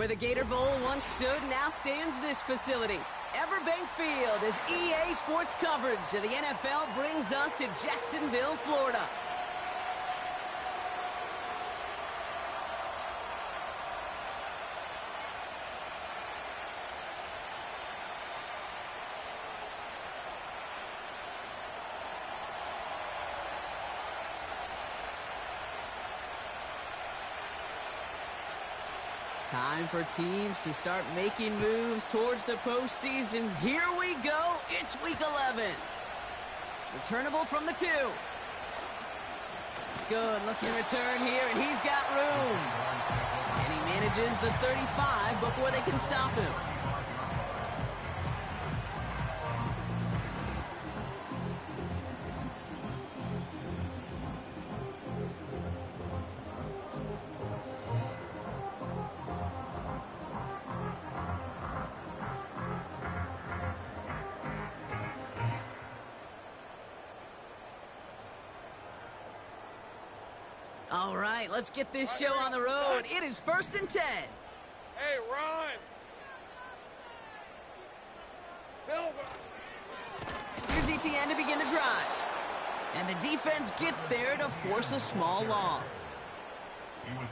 Where the Gator Bowl once stood, now stands this facility. Everbank Field, as EA Sports coverage of the NFL brings us to Jacksonville, Florida. Time for teams to start making moves towards the postseason. Here we go. It's Week 11. Returnable from the 2. Good looking return here, and he's got room. And he manages the 35 before they can stop him. All right, let's get this show on the road. It is 1st and 10. Hey, Ron. Silver. Here's ETN to begin the drive. And the defense gets there to force a small loss.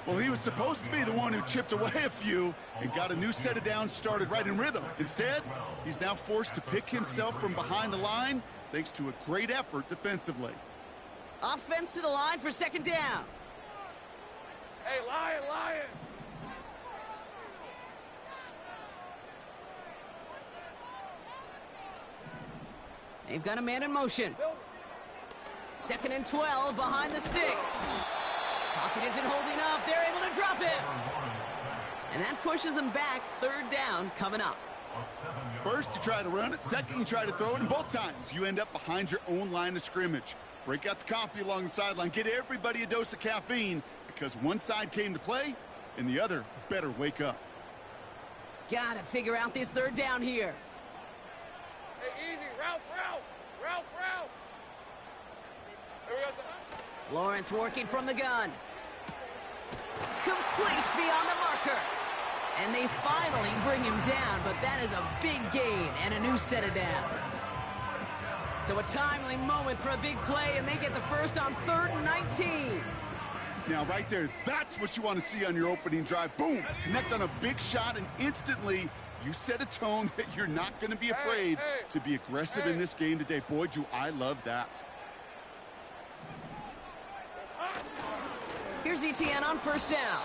Well, he was supposed to be the one who chipped away a few and got a new set of downs started right in rhythm. Instead, he's now forced to pick himself from behind the line thanks to a great effort defensively. Offense to the line for 2nd down. Hey, Lion. They've got a man in motion. 2nd and 12 behind the sticks. Pocket isn't holding up. They're able to drop it. And that pushes them back. 3rd down coming up. First, you try to run it. Second, you try to throw it. And both times, you end up behind your own line of scrimmage. Break out the coffee along the sideline. Get everybody a dose of caffeine because one side came to play and the other better wake up. Gotta figure out this 3rd down here. Hey, easy. Ralph. Here we go. Lawrence working from the gun. Complete beyond the marker. And they finally bring him down, but that is a big gain and a new set of downs. So a timely moment for a big play, and they get the first on 3rd and 19. Now, right there, that's what you want to see on your opening drive. Boom! Connect on a big shot, and instantly you set a tone that you're not going to be afraid to be aggressive in this game today. Boy, do I love that. Here's ETN on 1st down.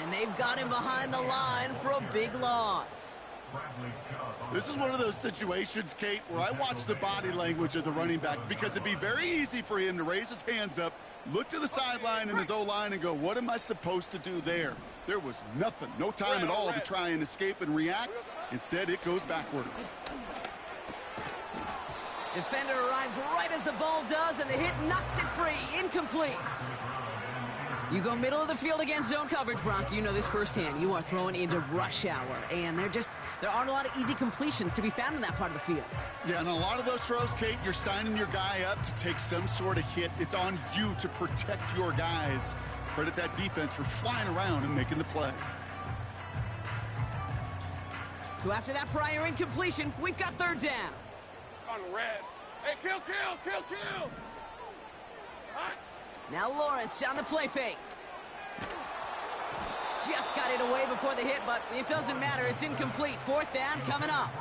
And they've got him behind the line for a big loss. This is one of those situations, Kate, where I watch the body language of the running back because it'd be very easy for him to raise his hands up, look to the sideline in his O-line and go, what am I supposed to do there? There was nothing, no time at all to try and escape and react. Instead, it goes backwards. Defender arrives right as the ball does, and the hit knocks it free. Incomplete. You go middle of the field against zone coverage, Bronk. You know this firsthand. You are throwing into rush hour, and there aren't a lot of easy completions to be found in that part of the field. Yeah, and a lot of those throws, Kate, you're signing your guy up to take some sort of hit. It's on you to protect your guys. Credit that defense for flying around and making the play. So after that prior incompletion, we've got 3rd down. On red. Hey, kill. Hot. Now Lawrence on the play fake. Just got it away before the hit, but it doesn't matter. It's incomplete. 4th down coming up.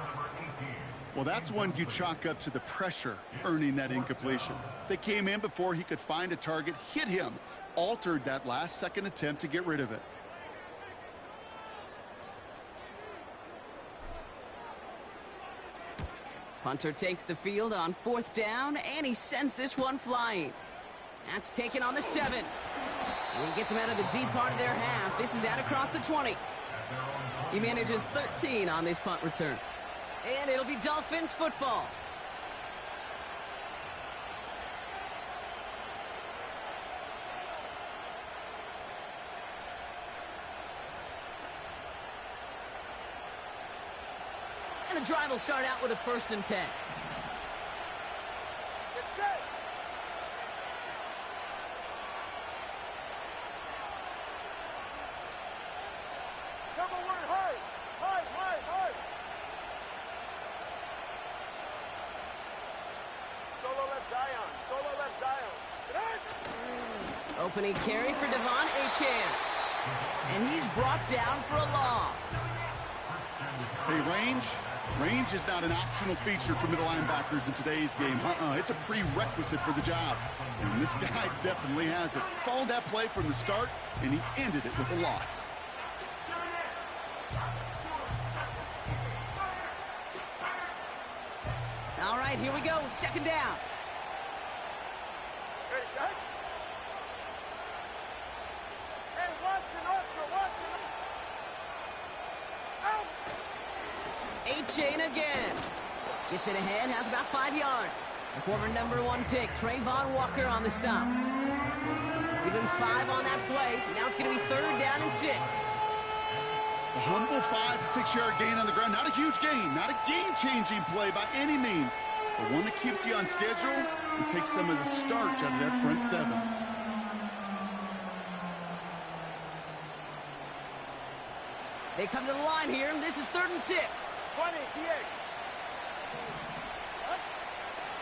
Well, that's one you chalk up to the pressure earning that incompletion. They came in before he could find a target, hit him, altered that last-second attempt to get rid of it. Punter takes the field on 4th down, and he sends this one flying. That's taken on the 7. And he gets him out of the deep part of their half. This is out across the 20. He manages 13 on this punt return. And it'll be Dolphins football. And the drive will start out with a 1st and 10. Double word, Opening carry for Devon Achane. And he's brought down for a loss. Hey, range is not an optional feature for middle linebackers in today's game. It's a prerequisite for the job. And this guy definitely has it. Followed that play from the start, and he ended it with a loss. All right, here we go. Second down. Ready, set. Hey, Watson, Oscar, Watson. Out. Achane again. Gets it ahead, has about 5 yards. The former #1 pick, Trayvon Walker on the stop. Give him 5 on that play. Now it's going to be 3rd down and 6. A humble 5 to 6 yard gain on the ground. Not a huge gain, not a game-changing play by any means, but one that keeps you on schedule and takes some of the starch out of that front 7. They come to the line here. This is 3rd and 6. 20, TX.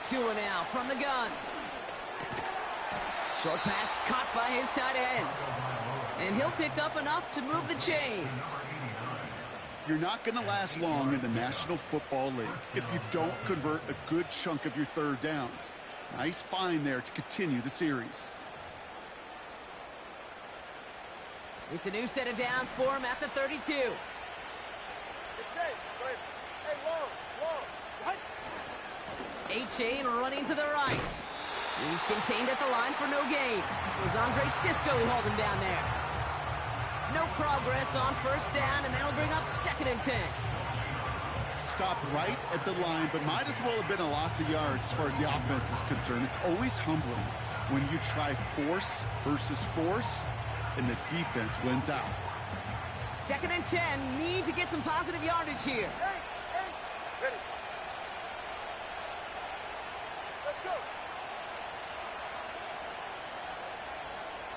Tua now from the gun. Short pass caught by his tight end. And he'll pick up enough to move the chains. You're not going to last long in the National Football League if you don't convert a good chunk of your 3rd downs. Nice find there to continue the series. It's a new set of downs for him at the 32. It's safe. Go ahead. Hey, long. What? Achane running to the right. He's contained at the line for no gain. It was Andre Sisco who held him down there. No progress on 1st down, and that'll bring up 2nd and 10. Stopped right at the line, but might as well have been a loss of yards as far as the offense is concerned. It's always humbling when you try force versus force, and the defense wins out. 2nd and 10. Need to get some positive yardage here. Hey. Ready. Let's go.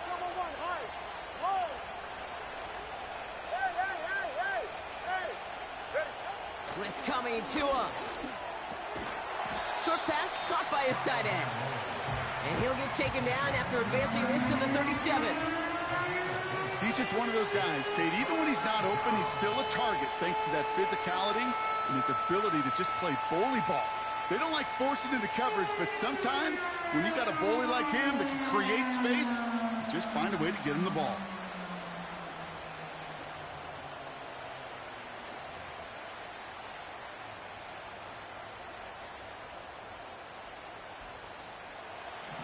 Double 1, high. Long. Hey. Ready. Blitz coming, Tua. Short pass caught by his tight end. And he'll get taken down after advancing this to the 37. He's just one of those guys, Kate. Even when he's not open, he's still a target thanks to that physicality and his ability to just play bully ball. They don't like forcing into coverage, but sometimes when you got a bully like him that can create space, just find a way to get him the ball.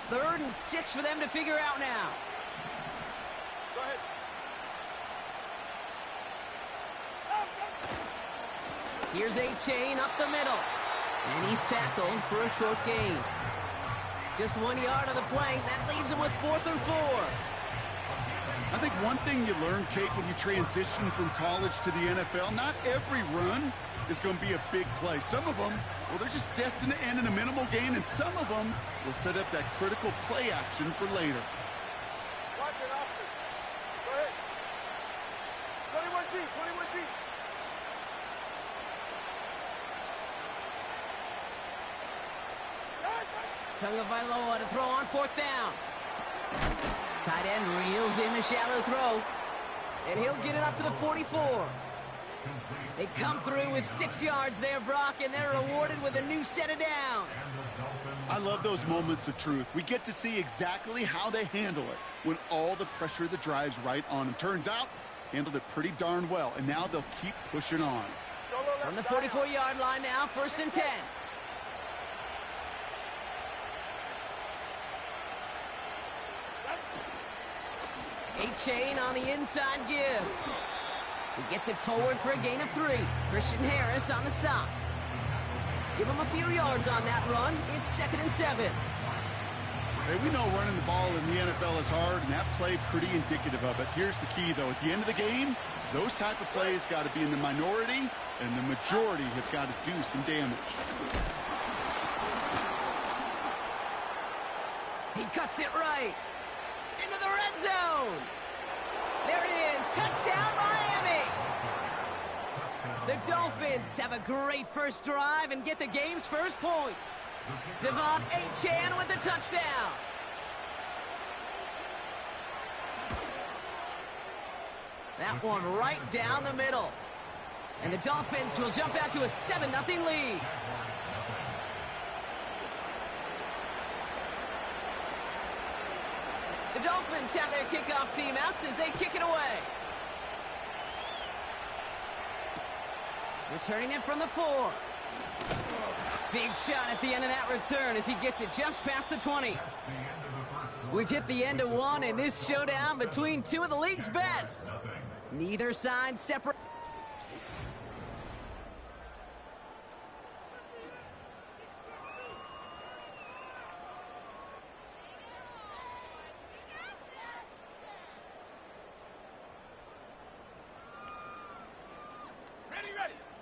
Third and 6 for them to figure out now. Go ahead. Here's Achane up the middle. And he's tackled for a short gain. Just 1 yard on the play. That leaves him with 4th and 4. I think one thing you learn, Kate, when you transition from college to the NFL, not every run is going to be a big play. Some of them, well, they're just destined to end in a minimal gain, and some of them will set up that critical play action for later. Watch it, Oscar. Go ahead. 21G. Tagovailoa to throw on 4th down. Tight end reels in the shallow throw. And he'll get it up to the 44. They come through with 6 yards there, Brock, and they're rewarded with a new set of downs. I love those moments of truth. We get to see exactly how they handle it when all the pressure of the drive's right on them. Turns out, handled it pretty darn well, and now they'll keep pushing on. From the 44-yard line now, 1st and 10. Achane on the inside give. He gets it forward for a gain of 3. Christian Harris on the stop. Give him a few yards on that run. It's 2nd and 7. Hey, we know running the ball in the NFL is hard, and that play pretty indicative of it. Here's the key, though. At the end of the game, those type of plays got to be in the minority, and the majority have got to do some damage. He cuts it right into the red zone. There it is. Touchdown, Miami. The Dolphins have a great first drive and get the game's first points. Devon Achane with the touchdown. That one right down the middle. And the Dolphins will jump out to a 7-0 lead. The Dolphins have their kickoff team out as they kick it away. Returning it from the 4. Big shot at the end of that return as he gets it just past the 20. We've hit the end of one in this showdown between two of the league's best. Neither side separate.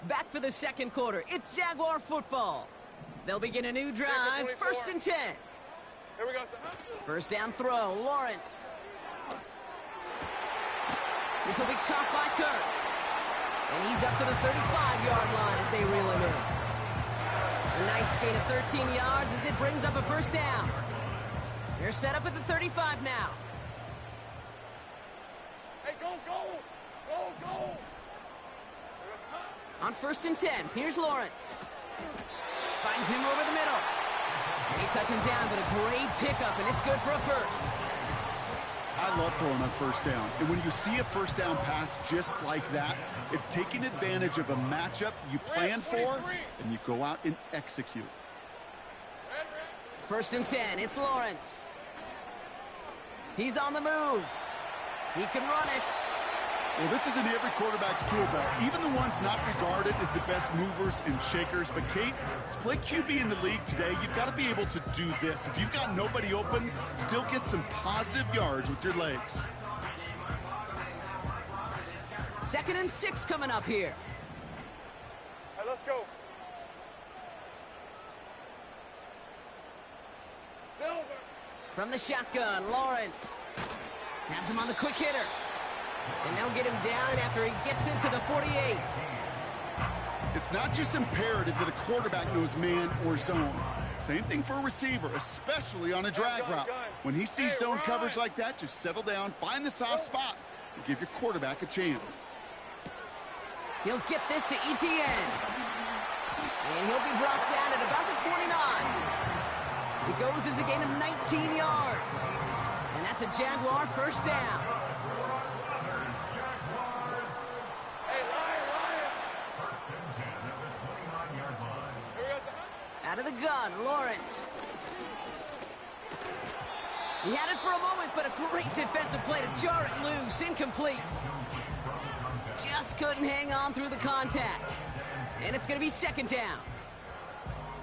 Back for the second quarter. It's Jaguar football. They'll begin a new drive. 1st and 10. Here we go, sir. First down throw. Lawrence. This will be caught by Kirk. And he's up to the 35-yard line as they reel him in. A nice gain of 13 yards as it brings up a first down. They're set up at the 35 now. Hey, go, go! Go, go! On 1st and 10, here's Lawrence. Finds him over the middle. They touch him down, but a great pickup, and it's good for a first. I love throwing on first down. And when you see a first down pass just like that, it's taking advantage of a matchup you plan for, and you go out and execute. 1st and 10, it's Lawrence. He's on the move. He can run it. Well, this is in every quarterback's tool belt, even the ones not regarded as the best movers and shakers. But, Kate, to play QB in the league today, you've got to be able to do this. If you've got nobody open, still get some positive yards with your legs. 2nd and 6 coming up here. Hey, let's go. Silver. From the shotgun, Lawrence has him on the quick hitter. And they'll get him down after he gets into the 48. It's not just imperative that a quarterback knows man or zone. Same thing for a receiver, especially on a drag route. When he sees zone coverage like that, just settle down, find the soft spot, and give your quarterback a chance. He'll get this to Etienne. And he'll be brought down at about the 29. He goes as a gain of 19 yards. And that's a Jaguar first down. Out of the gun, Lawrence. He had it for a moment, but a great defensive play to jar it loose. Incomplete. Just couldn't hang on through the contact. And it's going to be 2nd down.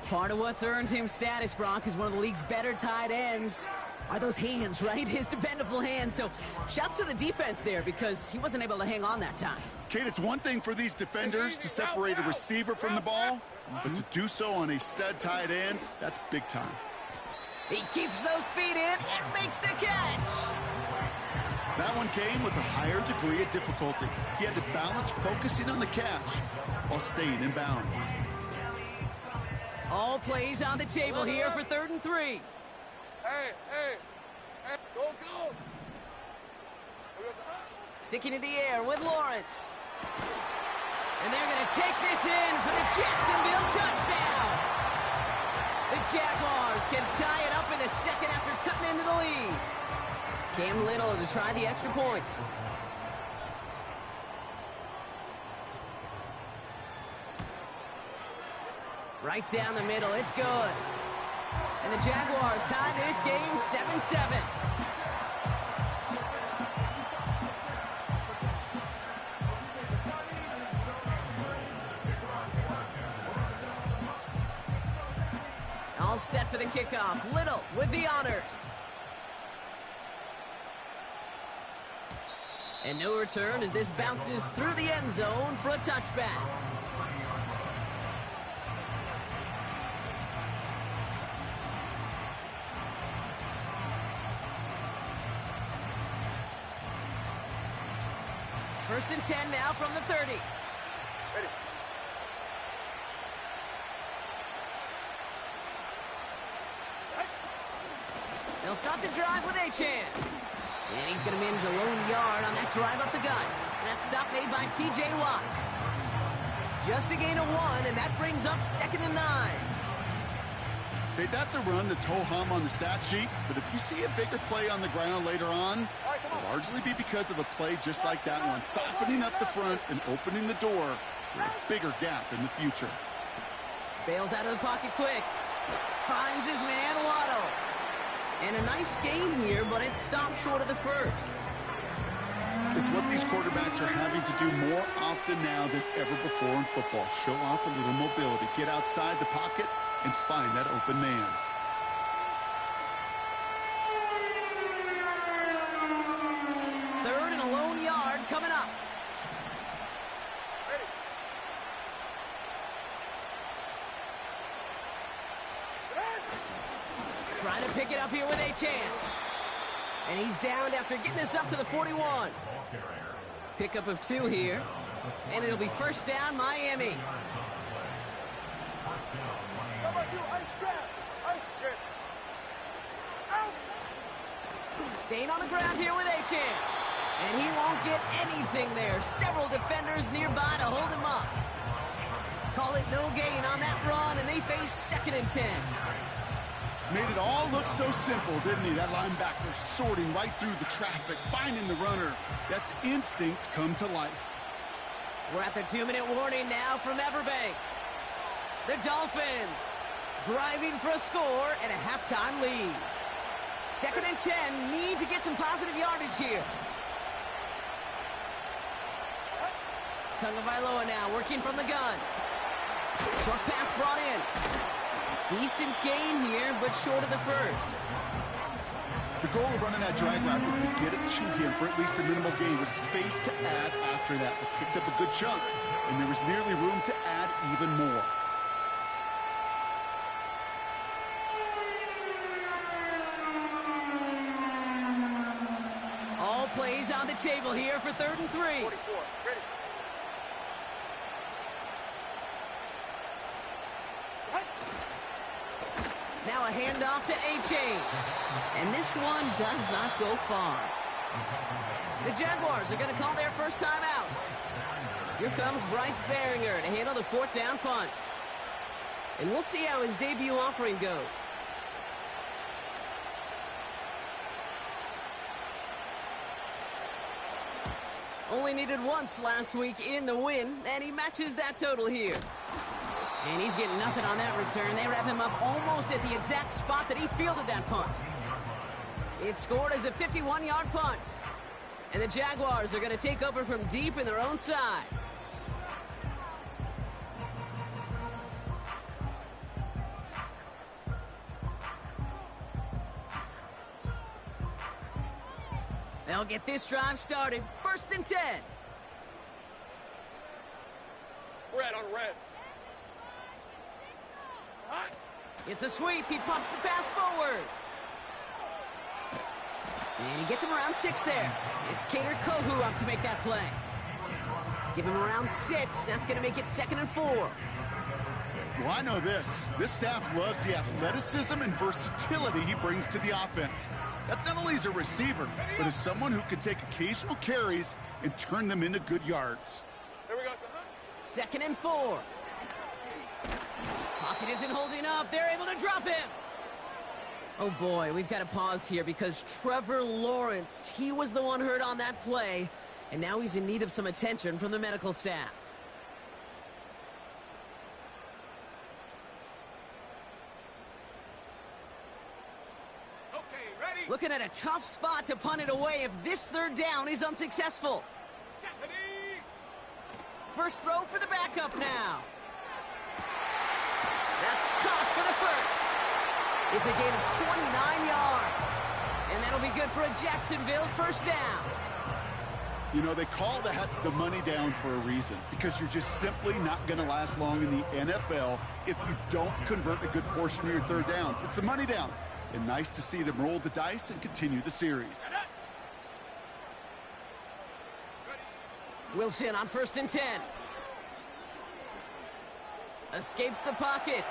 Part of what's earned him status, Brock, is one of the league's better tight ends are those hands, right? His dependable hands. So shouts to the defense there because he wasn't able to hang on that time. Kate, it's one thing for these defenders to separate a receiver from the ball, but to do so on a stud tight end, that's big time. He keeps those feet in and makes the catch. That one came with a higher degree of difficulty. He had to balance focusing on the catch while staying in bounds. All plays on the table here for 3rd and 3. Hey, hey, hey, go, go. Sticking in the air with Lawrence. And they're going to take this in for the Jacksonville touchdown. The Jaguars can tie it up in the 2nd after cutting into the lead. Cam Little to try the extra point. Right down the middle, it's good. And the Jaguars tie this game 7-7. All set for the kickoff. Little with the honors. And no return as this bounces through the end zone for a touchback. First and 10 now from the 30. Ready. They'll start the drive with Achane. And he's going to manage a lone yard on that drive up the gut. That stop made by T.J. Watt. Just a gain of 1, and that brings up 2nd and 9. Okay, that's a run that's ho-hum on the stat sheet, but if you see a bigger play on the ground later on, it'll largely be because of a play just like that one, softening up the front and opening the door for a bigger gap in the future. Bails out of the pocket quick. Finds his man, Waddle. And a nice game here, but it stopped short of the first. It's what these quarterbacks are having to do more often now than ever before in football. Show off a little mobility. Get outside the pocket and find that open man. Third and a lone yard coming up. Ready. Trying to pick it up here with Achane. And he's downed after getting this up to the 41. Pickup of 2 here. And it'll be first down, Miami. Come on, you ice trap. Ice trap. Out. Staying on the ground here with Achane. And he won't get anything there. Several defenders nearby to hold him up. Call it no gain on that run, and they face 2nd and 10. Made it all look so simple, didn't he? That linebacker sorting right through the traffic, finding the runner. That's instincts come to life. We're at the 2-minute warning now from Everbank. The Dolphins driving for a score and a halftime lead. 2nd and 10, need to get some positive yardage here. Tagovailoa now working from the gun. Short pass brought in. Decent gain here, but short of the first. The goal of running that drag route is to get it to him for at least a minimal gain with space to add after that. They picked up a good chunk, and there was nearly room to add even more. All plays on the table here for 3rd and 3. 44. Ready. Now a handoff to Achane. And this one does not go far. The Jaguars are going to call their first time out. Here comes Bryce Baringer to handle the 4th down punt. And we'll see how his debut offering goes. Only needed once last week in the win, and he matches that total here. And he's getting nothing on that return. They wrap him up almost at the exact spot that he fielded that punt. It's scored as a 51-yard punt. And the Jaguars are going to take over from deep in their own side. They'll get this drive started. 1st and 10. Red on red. Hot. It's a sweep. He pumps the pass forward. And he gets him around 6 there. It's Kader Kohu up to make that play. Give him around 6. That's going to make it 2nd and 4. Well, I know this. This staff loves the athleticism and versatility he brings to the offense. That's not only as a receiver, but as someone who can take occasional carries and turn them into good yards. Here we go, son. 2nd and 4. Pocket isn't holding up. They're able to drop him. Oh, boy, we've got to pause here because Trevor Lawrence, he was the one hurt on that play, and now he's in need of some attention from the medical staff. Okay, ready. Looking at a tough spot to punt it away if this 3rd down is unsuccessful. Stephanie. First throw for the backup now. That's caught for the first. It's a gain of 29 yards. And that'll be good for a Jacksonville first down. You know, they call that the money down for a reason, because you're just simply not going to last long in the NFL if you don't convert a good portion of your 3rd downs. It's the money down. And nice to see them roll the dice and continue the series. Wilson on 1st and 10. Escapes the pocket.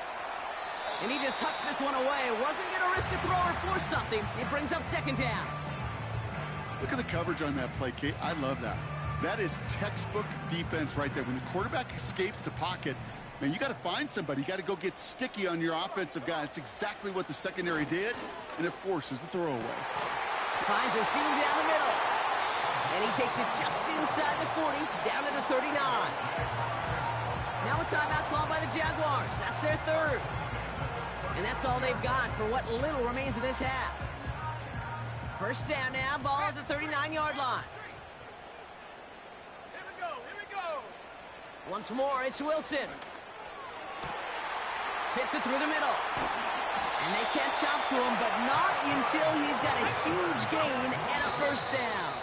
And he just hucks this one away. Wasn't going to risk a throw or force something. It brings up second down. Look at the coverage on that play, Kate. I love that. That is textbook defense right there. When the quarterback escapes the pocket, man, you got to find somebody. You got to go get sticky on your offensive guy. That's exactly what the secondary did, and it forces the throwaway. Finds a seam down the middle. And he takes it just inside the 40, down to the 39. Now a timeout called by the Jaguars. That's their third. And that's all they've got for what little remains of this half. First down now, ball at the 39-yard line. Here we go. Once more, it's Wilson. Fits it through the middle. And they catch up to him, but not until he's got a huge gain and a first down.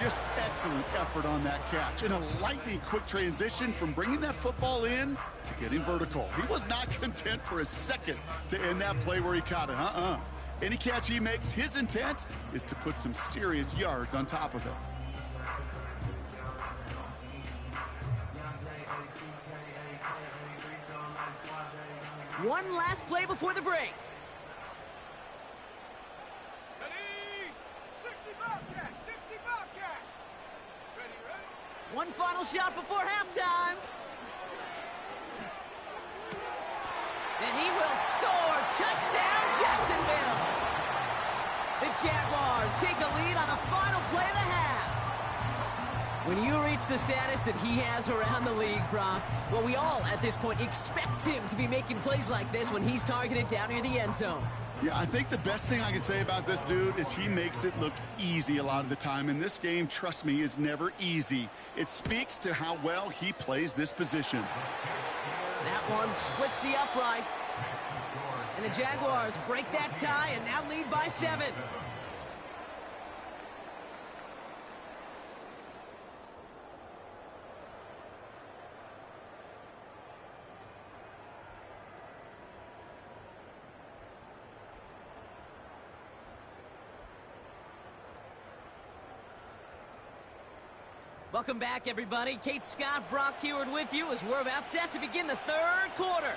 Just excellent effort on that catch. And a lightning quick transition from bringing that football in to getting vertical. He was not content for a second to end that play where he caught it. Any catch he makes, his intent is to put some serious yards on top of it. One last play before the break. Ready? 60 Bobcat. Ready? One final shot before halftime. And he will score. Touchdown, Jacksonville. The Jaguars take a lead on the final play of the half. When you reach the status that he has around the league, Brock, well, we all at this point expect him to be making plays like this when he's targeted down near the end zone. Yeah, I think the best thing I can say about this dude is he makes it look easy a lot of the time. And this game, trust me, is never easy. It speaks to how well he plays this position. That one splits the uprights. And the Jaguars break that tie and now lead by 7. Welcome back, everybody. Kate Scott, Brock Heward with you as we're about set to begin the third quarter.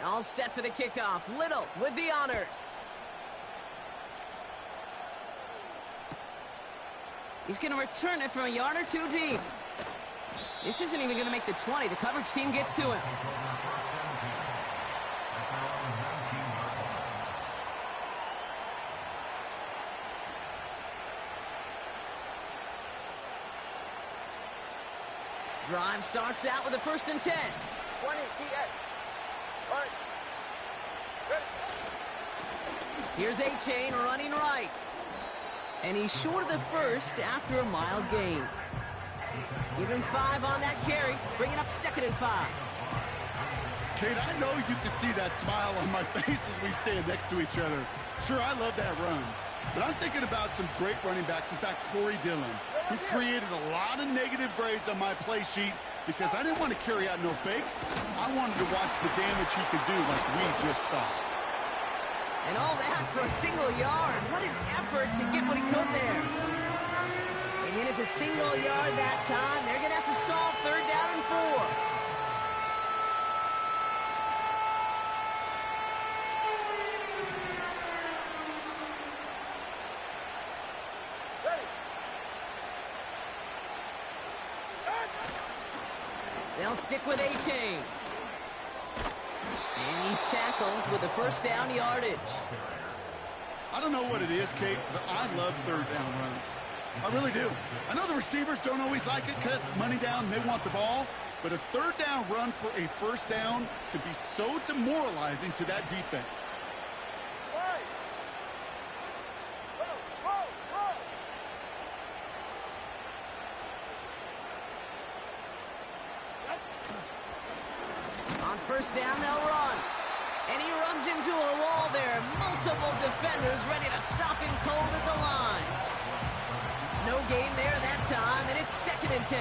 All set for the kickoff. Little with the honors. He's going to return it from a yard or two deep. This isn't even going to make the 20. The coverage team gets to him. Drive starts out with a 1st and 10. 20 TX. All right. Ready? Here's A-Chain running right. And he's short of the first after a mile gain. Give him 5 on that carry, bringing up 2nd and 5. Kate, I know you can see that smile on my face as we stand next to each other. Sure, I love that run. But I'm thinking about some great running backs. In fact, Corey Dillon, who created a lot of negative grades on my play sheet because I didn't want to carry out no fake. I wanted to watch the damage he could do like we just saw. And all that for a single yard. What an effort to get what he could there. They get it to single yard that time. They're going to have to solve 3rd down and 4. They'll stick with A-Chain. And he's tackled with the 1st down yardage. I don't know what it is, Kate, but I love 3rd down runs. I really do. I know the receivers don't always like it because it's money down and they want the ball, but a 3rd down run for a 1st down could be so demoralizing to that defense. Right. Roll. On 1st down, they'll run. And he runs into a wall there. Multiple defenders ready to stop him cold at the line. No gain there that time, and it's 2nd and 10.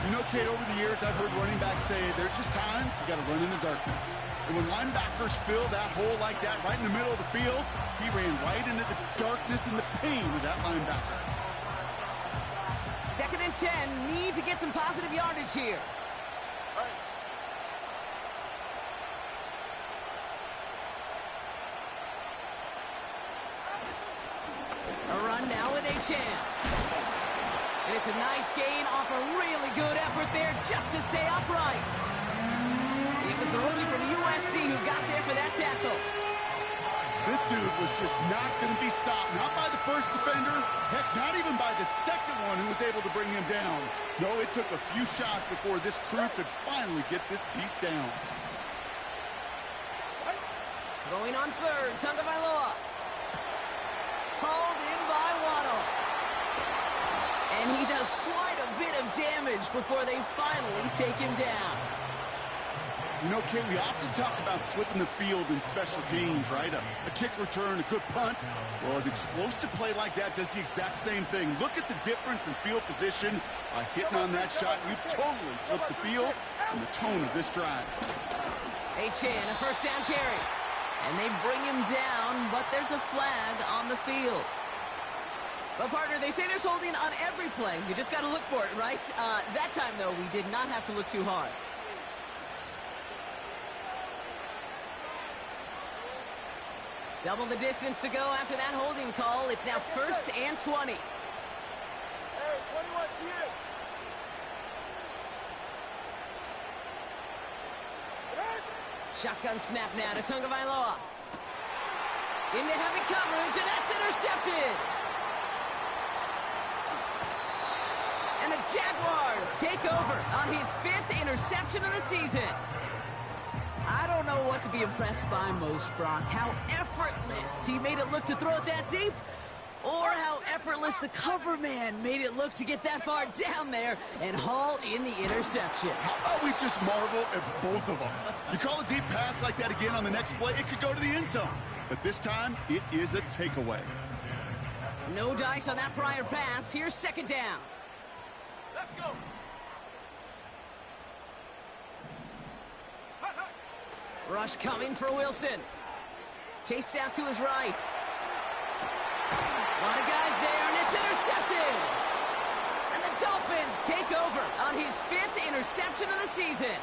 You know, Kate, over the years, I've heard running backs say there's just times you got to run in the darkness. And when linebackers fill that hole like that right in the middle of the field, he ran right into the darkness and the pain of that linebacker. 2nd and 10. Need to get some positive yardage here. Right. A run now with H.M. And it's a nice gain off a really good effort there just to stay upright. It was the rookie from USC who got there for that tackle. This dude was just not going to be stopped. Not by the first defender. Heck, not even by the second one who was able to bring him down. No, it took a few shots before this crew could finally get this beast down. Going on 3rd, Tagovailoa. Hauled in by Waddle. And he does quite a bit of damage before they finally take him down. You know, Kate, we often talk about flipping the field in special teams, right? A kick return, a good punt. Well, an explosive play like that does the exact same thing. Look at the difference in field position. By hitting on that shot, you've totally flipped the field and the tone of this drive. H.N., a 1st down carry. And they bring him down, but there's a flag on the field. Well, partner, they say there's holding on every play. You just got to look for it, right? That time, though, we did not have to look too hard. Double the distance to go after that holding call. It's now 1st and 20. Hey, 21 to you. Shotgun snap now to Tagovailoa. Into heavy coverage, and that's intercepted. And the Jaguars take over on his 5th interception of the season. I don't know what to be impressed by most, Brock. How effortless he made it look to throw it that deep, or how effortless the cover man made it look to get that far down there and haul in the interception. How about we just marvel at both of them? You call a deep pass like that again on the next play, it could go to the end zone. But this time, it is a takeaway. No dice on that prior pass. Here's 2nd down. Let's go. Rush coming for Wilson. Chased out to his right. A lot of guys there, and it's intercepted. And the Dolphins take over on his 5th interception of the season.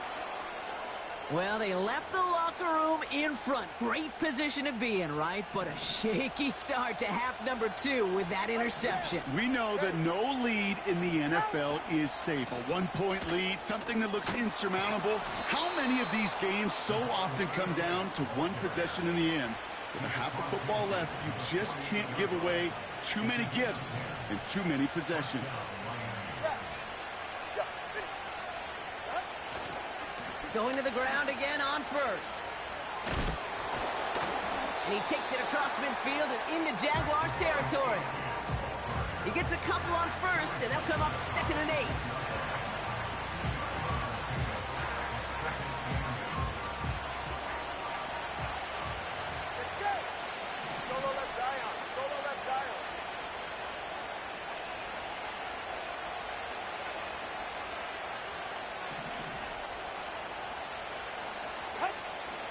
Well, they left the locker room in front. Great position to be in, right? But a shaky start to half number 2 with that interception. We know that no lead in the NFL is safe. A 1-point lead, something that looks insurmountable. How many of these games so often come down to one possession in the end? With a half of football left, you just can't give away too many gifts and too many possessions. Going to the ground again on 1st. And he takes it across midfield and into Jaguars territory. He gets a couple on 1st, and they'll come up 2nd and 8. Solo left Zion. Solo left Zion.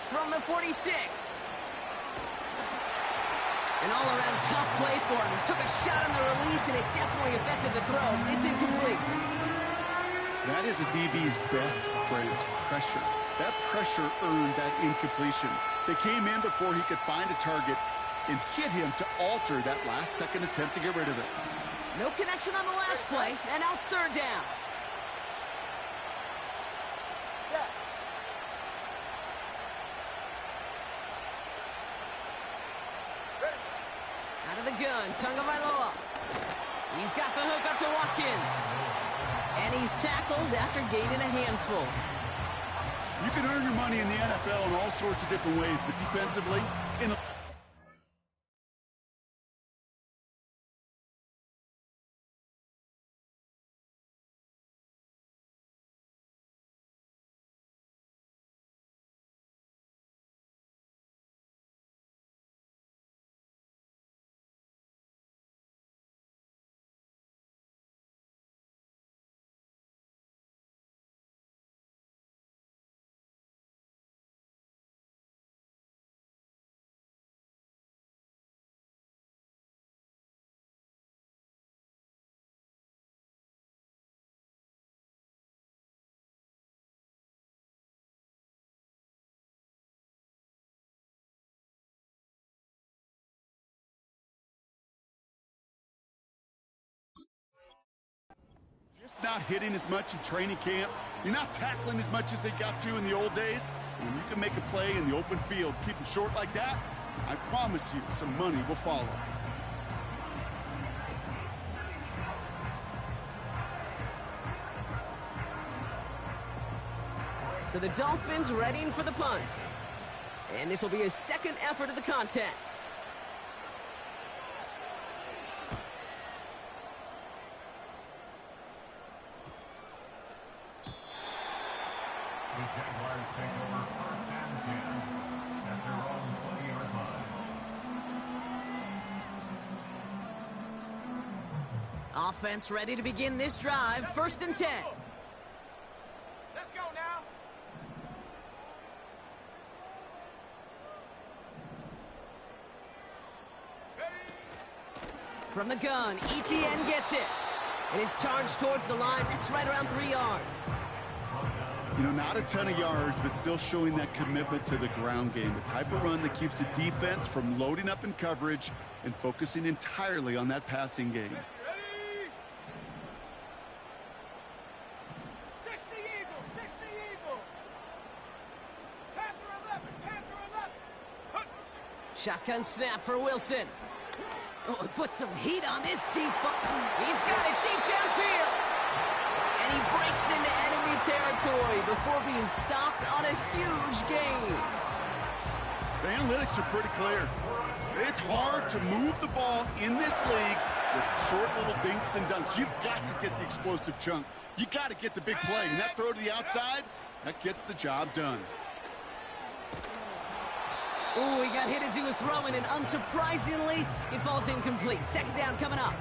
From the 46. An all-around tough play for him. He took a shot on the release, and it definitely affected the throw. It's incomplete. That is a DB's best friend, pressure. That pressure earned that incompletion. They came in before he could find a target and hit him to alter that last-second attempt to get rid of it. No connection on the last play, and now it's 3rd down. Yeah. Out of the gun, Tagovailoa. He's got the hook up to Watkins. And he's tackled after gaining a handful. You can earn your money in the NFL in all sorts of different ways, but defensively, in a Just not hitting as much in training camp. You're not tackling as much as they got to in the old days. When you can make a play in the open field, keep them short like that, I promise you some money will follow. So the Dolphins readying for the punt. And this will be his second effort of the contest. The Jaguars take over 1st and 10 at their own 20-yard line. Offense ready to begin this drive. 1st and 10. Let's go now. From the gun, ETN gets it. It is charged towards the line. That's right around 3 yards. You know, not a ton of yards, but still showing that commitment to the ground game. The type of run that keeps the defense from loading up in coverage and focusing entirely on that passing game. Ready? 60 Eagles, 60 Eagles. Panther 11, Panther 11. Hunt. Shotgun snap for Wilson. Oh, put some heat on this deep ball. He's got it deep downfield. And he breaks into enemy territory before being stopped on a huge gain. The analytics are pretty clear. It's hard to move the ball in this league with short little dinks and dunks. You've got to get the explosive chunk. You got to get the big play. And that throw to the outside, that gets the job done. Ooh, he got hit as he was throwing, and unsurprisingly, it falls incomplete. 2nd down coming up.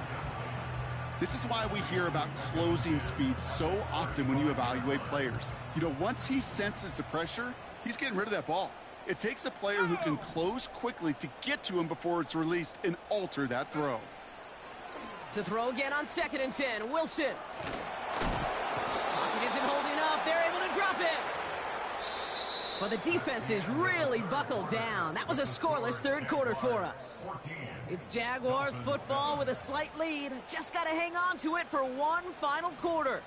This is why we hear about closing speed so often when you evaluate players. You know, once he senses the pressure, he's getting rid of that ball. It takes a player who can close quickly to get to him before it's released and alter that throw. To throw again on 2nd and 10, Wilson. Pocket isn't holding up. They're able to drop it. But the defense is really buckled down. That was a scoreless 3rd quarter for us. It's Jaguars football with a slight lead. Just got to hang on to it for one final quarter.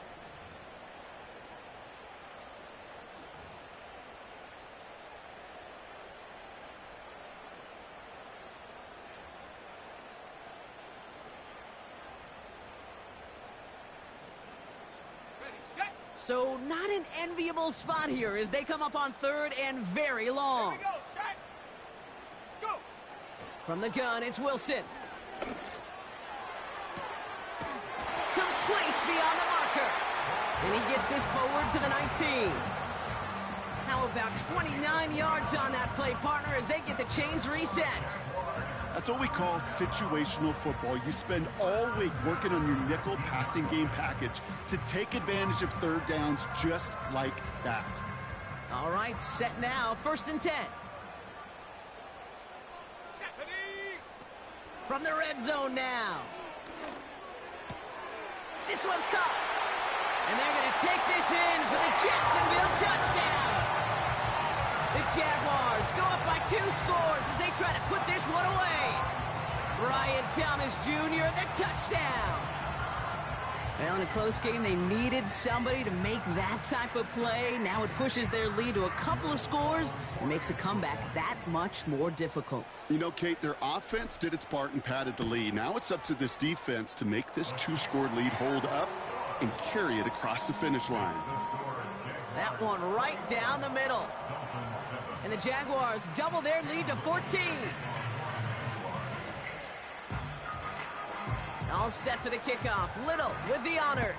Ready, set. So not an enviable spot here as they come up on 3rd and very long. Here we go, set. Go. From the gun, it's Wilson. Complete beyond the marker. And he gets this forward to the 19. How about 29 yards on that play, partner, as they get the chains reset? That's what we call situational football. You spend all week working on your nickel passing game package to take advantage of 3rd downs just like that. All right, set now, 1st and 10. From the red zone now. This one's caught. And they're going to take this in for the Jacksonville touchdown. The Jaguars go up by 2 scores as they try to put this one away. Brian Thomas Jr., the touchdown. Well, in a close game, they needed somebody to make that type of play. Now it pushes their lead to a couple of scores and makes a comeback that much more difficult. You know, Kate, their offense did its part and padded the lead. Now it's up to this defense to make this 2-score lead hold up and carry it across the finish line. That one right down the middle. And the Jaguars double their lead to 14. All set for the kickoff. Little with the honors.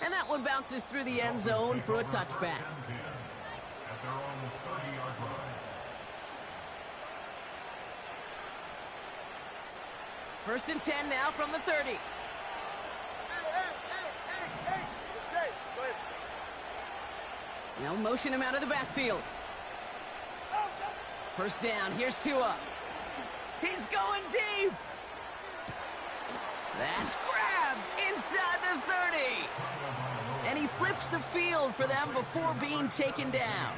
And that one bounces through the end zone for a touchback. At their own 30-yard line. 1st and 10 now from the 30. Hey. It's safe. Go ahead. Now motion him out of the backfield. 1st down. Here's Tua. He's going deep. That's grabbed inside the 30. And he flips the field for them before being taken down.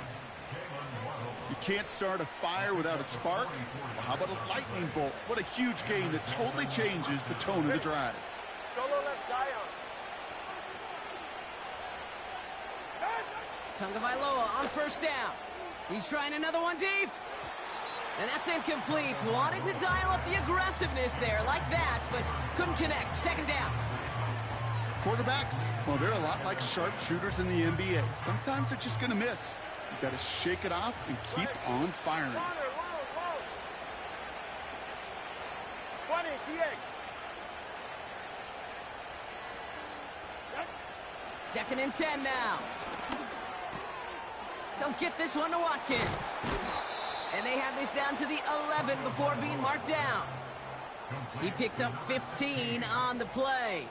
You can't start a fire without a spark. Well, how about a lightning bolt? What a huge game that totally changes the tone of the drive. Solo left Zion. Tagovailoa on first down. He's trying another one deep. And that's incomplete. Wanted to dial up the aggressiveness there like that, but couldn't connect. Second down. Quarterbacks, well, they're a lot like sharpshooters in the NBA. Sometimes they're just going to miss. You've got to shake it off and keep on firing. 20, TX. Second and 10 now. They'll get this one to Watkins. And they have this down to the 11 before being marked down. He picks up 15 on the play.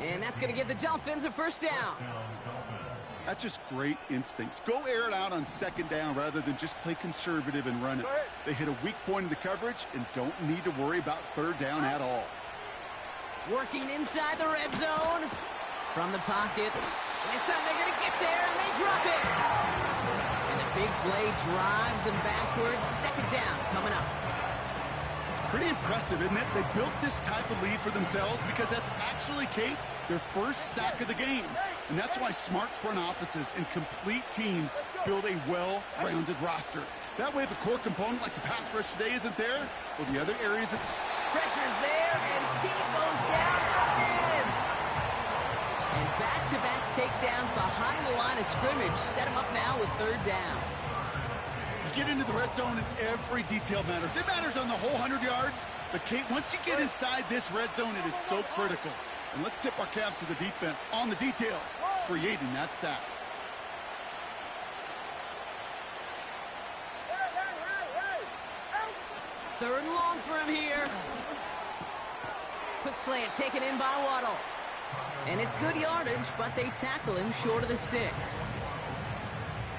And that's going to give the Dolphins a first down. That's just great instincts. Go air it out on second down rather than just play conservative and run it. They hit a weak point in the coverage and don't need to worry about third down at all. Working inside the red zone. From the pocket. And this time they're going to get there and they drop it. And the big play drives them backwards. Second down coming up. Pretty impressive, isn't it? They built this type of lead for themselves because that's actually, Kate, their first sack of the game. And that's why smart front offices and complete teams build a well-rounded roster. That way, if a core component like the pass rush today isn't there, well, the other areas... Pressure's there, and he goes down again. And back-to-back takedowns behind the line of scrimmage set him up now with third down. Get into the red zone and every detail matters. It matters on the whole 100 yards. But, Kate, once you get inside this red zone, it is so critical. And let's tip our cap to the defense on the details, creating that sack. Third and long for him here. Quick slant taken in by Waddle. And it's good yardage, but they tackle him short of the sticks.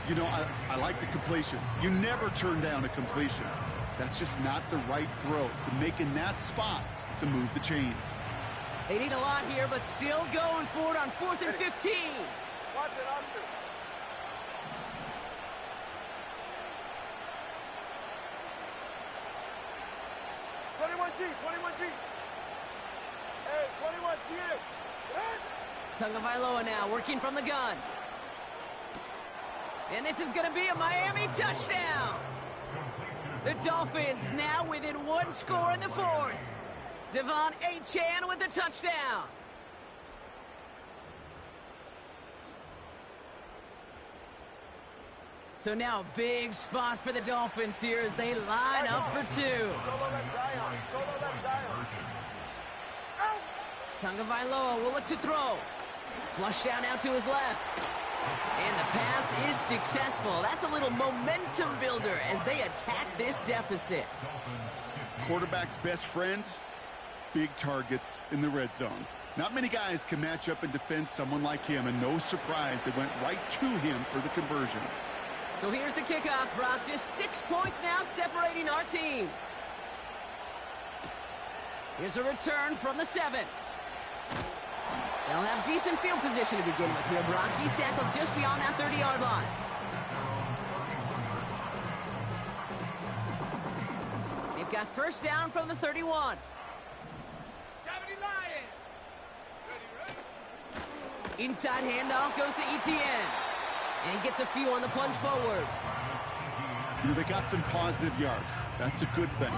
You know, I like the completion. You never turn down a completion. That's just not the right throw to make in that spot to move the chains. They need a lot here, but still going forward on 4th and 15. Watch it, Oscar. G, 21G. Hey, 21 TX. Tagovailoa now working from the gun. And this is going to be a Miami touchdown. The Dolphins now within one score in the fourth. Devon Achane with the touchdown. So now a big spot for the Dolphins here as they line up for two. Solo left Zion. Solo left Zion. Out. Tagovailoa will look to throw. Flush down out to his left. And the pass is successful. That's a little momentum builder as they attack this deficit. Quarterback's best friend, big targets in the red zone. Not many guys can match up and defend someone like him, and no surprise, they went right to him for the conversion. So here's the kickoff, Brock. Just 6 points now separating our teams. Here's a return from the 7. They'll have decent field position to begin with here, Brock. He's tackled just beyond that 30-yard line. They've got first down from the 31. 70 Lions. Ready. Inside handoff goes to Etienne. And he gets a few on the plunge forward. You know, they got some positive yards. That's a good thing.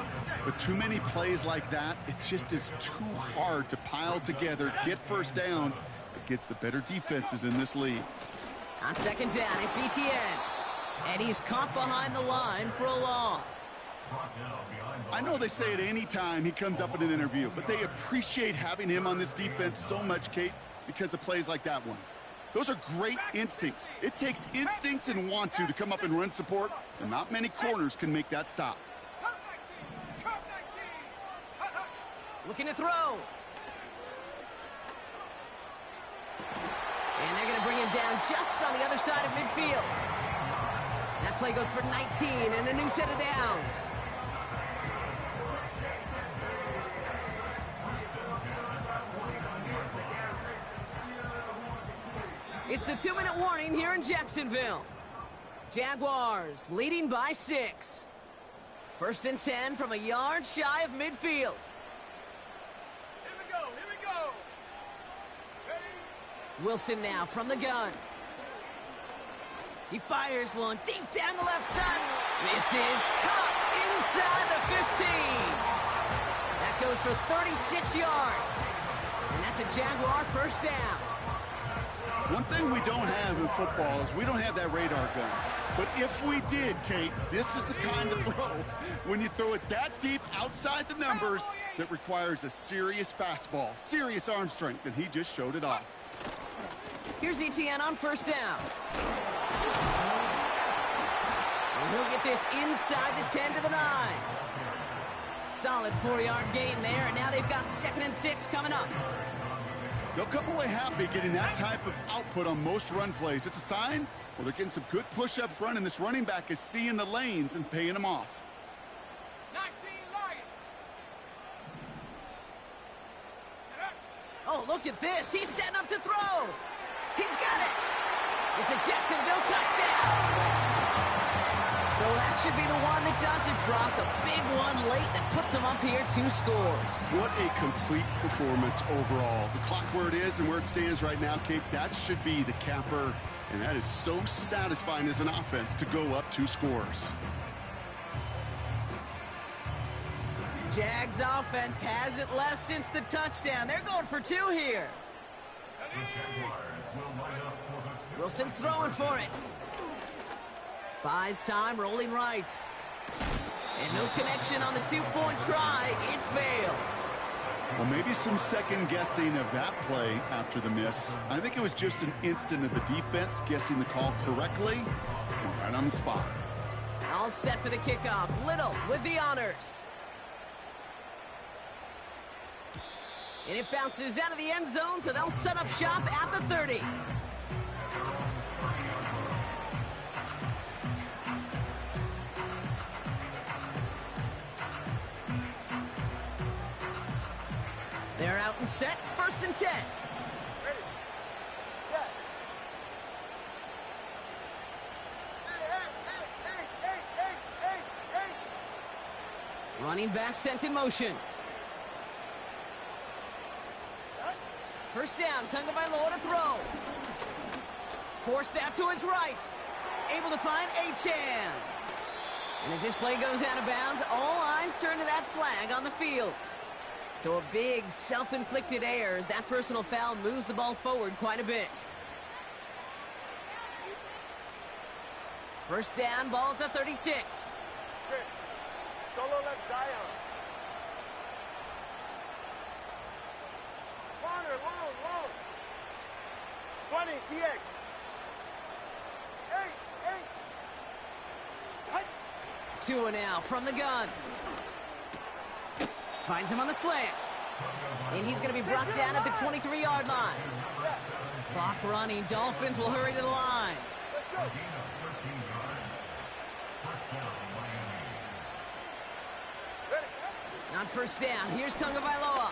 But too many plays like that, it just is too hard to pile together, get first downs against the better defenses in this league. On second down, it's Etienne. And he's caught behind the line for a loss. I know they say it any time he comes up in an interview, but they appreciate having him on this defense so much, Kate, because of plays like that one. Those are great instincts. It takes instincts and want to come up and run support, and not many corners can make that stop. Looking to throw. And they're going to bring him down just on the other side of midfield. That play goes for 19 and a new set of downs. It's the 2-minute warning here in Jacksonville. Jaguars leading by 6. 1st and 10 from a yard shy of midfield. Here we go, here we go. Ready? Wilson now from the gun. He fires one deep down the left side. Misses. Caught inside the 15. That goes for 36 yards. And that's a Jaguar 1st down. One thing we don't have in football is we don't have that radar gun. But if we did, Kate, this is the kind of throw when you throw it that deep outside the numbers that requires a serious fastball, serious arm strength, and he just showed it off. Here's Etienne on 1st down. And he'll get this inside the 10 to the 9. Solid 4-yard gain there, and now they've got 2nd and 6 coming up. They'll come away happy getting that type of output on most run plays. It's a sign, well, they're getting some good push up front, and this running back is seeing the lanes and paying them off. 19 Lions. Oh, look at this. He's setting up to throw. He's got it. It's a Jacksonville touchdown. So that should be the one that does it, Brock. A big one late that puts them up here 2 scores. What a complete performance overall. The clock where it is and where it stands right now, Kate, that should be the capper. And that is so satisfying as an offense to go up 2 scores. Jags offense hasn't left since the touchdown. They're going for 2 here. Wilson's throwing for it. Buys time, rolling right. And no connection on the 2-point try. It fails. Well, maybe some second guessing of that play after the miss. I think it was just an instant of the defense guessing the call correctly. And right on the spot. All set for the kickoff. Little with the honors. And it bounces out of the end zone, so they'll set up shop at the 30. They're out and set. 1st and 10. Ready. Set. Hey. Running back sent in motion. 1st down. Tagovailoa to throw. Forced out to his right. Able to find Achane. And as this play goes out of bounds, all eyes turn to that flag on the field. So a big self-inflicted error as that personal foul moves the ball forward quite a bit. 1st down, ball at the 36. Trip. Solo left Zion. Corner, long. 20, TX. Hey. Hut. 2 now from the gun. Finds him on the slant. And he's going to be brought down at the 23-yard line. Clock running. Dolphins will hurry to the line. Let's go. Ready. On 1st down, here's Tagovailoa.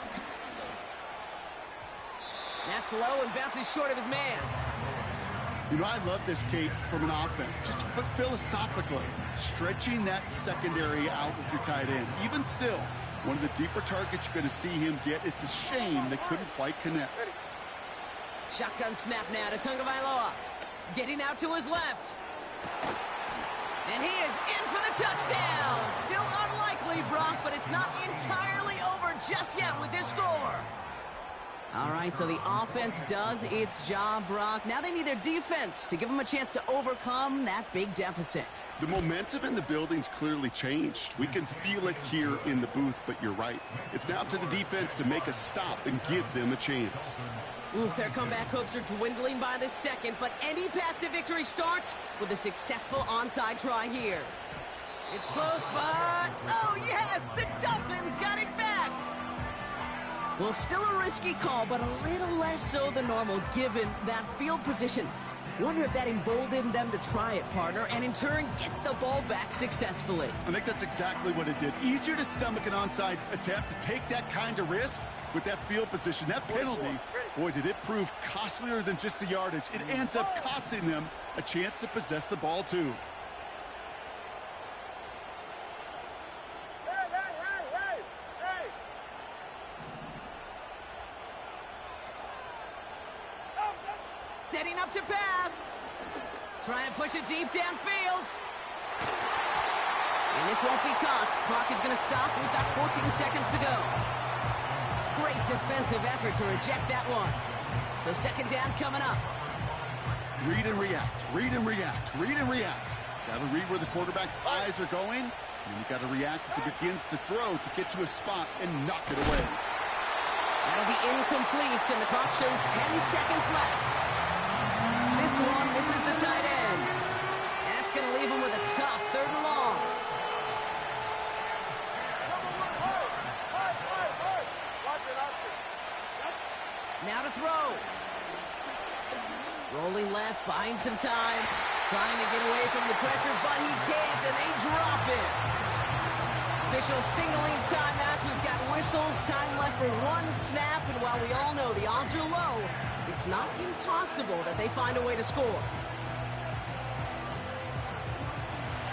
That's low and bounces short of his man. You know, I love this, Kate, from an offense. Just philosophically, stretching that secondary out with your tight end. Even still, one of the deeper targets you're going to see him get. It's a shame they couldn't quite connect. Shotgun snap now to Tagovailoa. Getting out to his left. And he is in for the touchdown. Still unlikely, Brock, but it's not entirely over just yet with this score. All right, so the offense does its job, Brock. Now they need their defense to give them a chance to overcome that big deficit. The momentum in the building's clearly changed. We can feel it here in the booth, but you're right. It's now to the defense to make a stop and give them a chance. Oof, their comeback hopes are dwindling by the second, but any path to victory starts with a successful onside try here. It's close, but... oh, yes! The Dolphins got it back! Well, still a risky call, but a little less so than normal given that field position. Wonder if that emboldened them to try it, partner, and in turn get the ball back successfully. I think that's exactly what it did. Easier to stomach an onside attempt, to take that kind of risk with that field position. That penalty, boy, did it prove costlier than just the yardage. It ends up costing them a chance to possess the ball too. Hey! Setting up to pass. Trying to push it deep downfield. And this won't be caught. Clock is going to stop. We've got 14 seconds to go. Great defensive effort to reject that one. So second down coming up. Read and react, read and react, read and react. Got to read where the quarterback's eyes are going, and you got to react as he begins to throw to get to a spot and knock it away. That'll be incomplete, and the clock shows 10 seconds left. This one misses the tight end. That's going to leave him with a tough 3rd and long. Now to throw. Rolling left, buying some time. Trying to get away from the pressure, but he can't, and they drop it. Official signaling timeout. We've got whistles, time left for 1 snap, and while we all know the odds are low, it's not impossible that they find a way to score.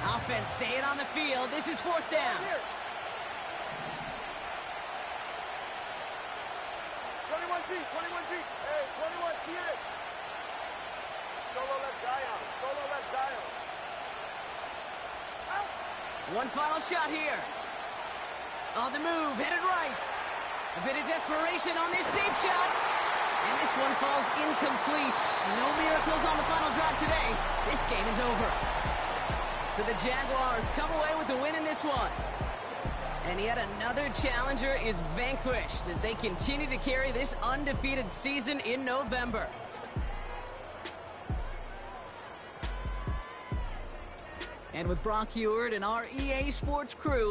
Offense staying on the field. This is 4th down. 21G. Hey, 21 TA. Solo left Zion. Out. One final shot here. On the move, headed right. A bit of desperation on this deep shot. And this one falls incomplete. No miracles on the final drive today. This game is over. So the Jaguars come away with a win in this one. And yet another challenger is vanquished as they continue to carry this undefeated season in November. And with Brock Heward and our EA Sports crew,